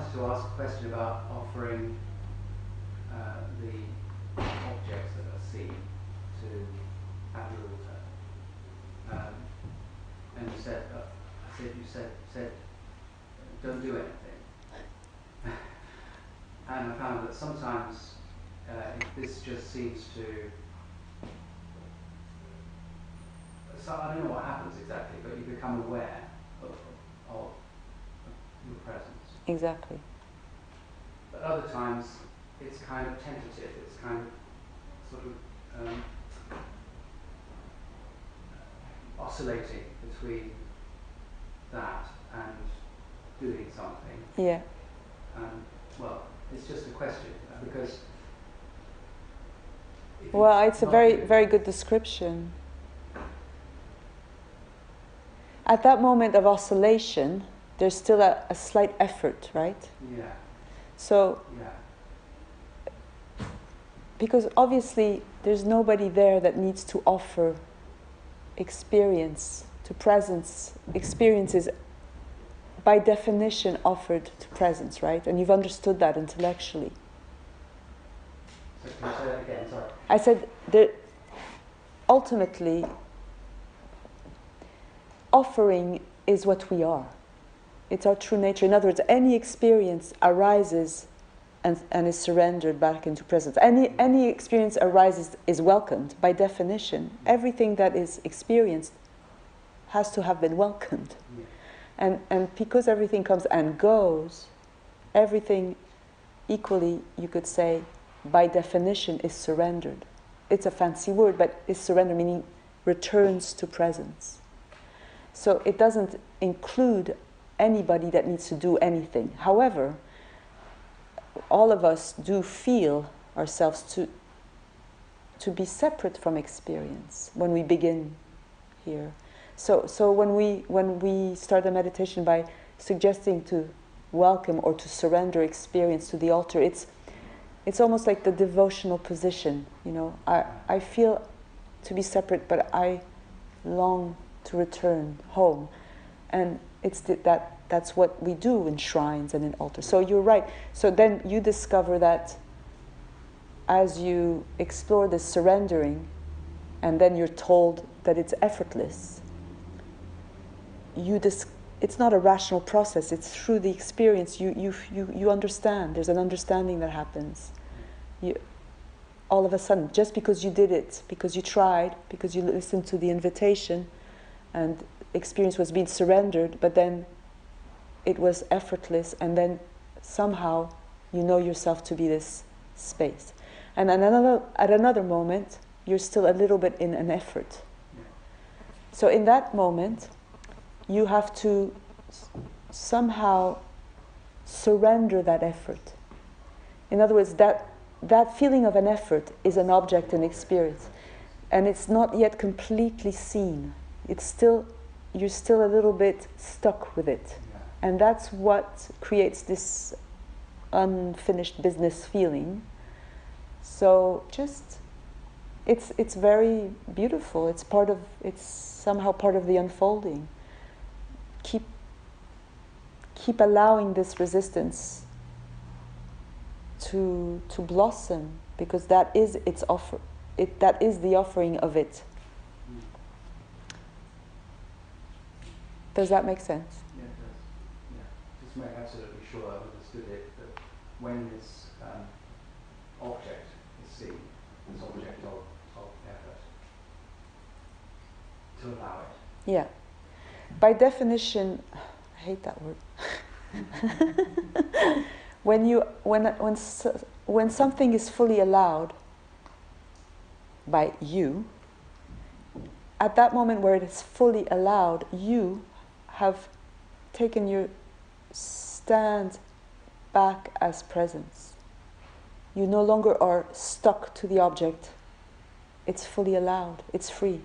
wanted to ask a question about offering the objects that are seen to at the altar. And you said, you said, don't do anything. And I found that sometimes this just seems to. So I don't know what happens exactly, but you become aware of your presence. Exactly. But other times, it's kind of tentative. It's kind of sort of oscillating between that and doing something. Yeah. Well, it's just a question because. Well, it's a very, very good description. At that moment of oscillation, there's still a slight effort, right? Yeah. So, because obviously there's nobody there that needs to offer experience to presence. Experience is by definition offered to presence, right? And you've understood that intellectually. So can you say that again? Sorry. I said that ultimately offering is what we are. It's our true nature. In other words, any experience arises and is surrendered back into presence. Any experience arises is welcomed by definition. Everything that is experienced has to have been welcomed. Yeah. And because everything comes and goes, everything equally, you could say, by definition is surrendered. It's a fancy word, but is surrender, meaning returns to presence. So it doesn't include anybody that needs to do anything. However, all of us do feel ourselves to be separate from experience when we begin here. So when we start a meditation by suggesting to welcome or to surrender experience to the altar, it's almost like the devotional position. You know, I feel to be separate, but I long to return home, and it's that's what we do in shrines and in altars. So you're right. So then you discover that as you explore this surrendering, and then you're told that it's effortless. It's not a rational process. It's through the experience. You understand. There's an understanding that happens. All of a sudden, just because you did it, because you tried, because you listened to the invitation, and experience was being surrendered, but then it was effortless, and then somehow you know yourself to be this space. And at another moment, you're still a little bit in an effort. So in that moment, you have to somehow surrender that effort. In other words, that feeling of an effort is an object in experience, and it's not yet completely seen. You're still a little bit stuck with it. Yeah. And that's what creates this unfinished business feeling. So it's very beautiful. It's somehow part of the unfolding. Keep allowing this resistance to blossom, because that is its offer. That is the offering of it. Does that make sense? Yeah, it does. Yeah. Just make absolutely sure I've understood it, that when this object is seen, this object of effort, to allow it. Yeah. By definition, I hate that word. when something is fully allowed by you, at that moment where it is fully allowed, you have taken your stand back as presence. You no longer are stuck to the object. It's fully allowed. It's free.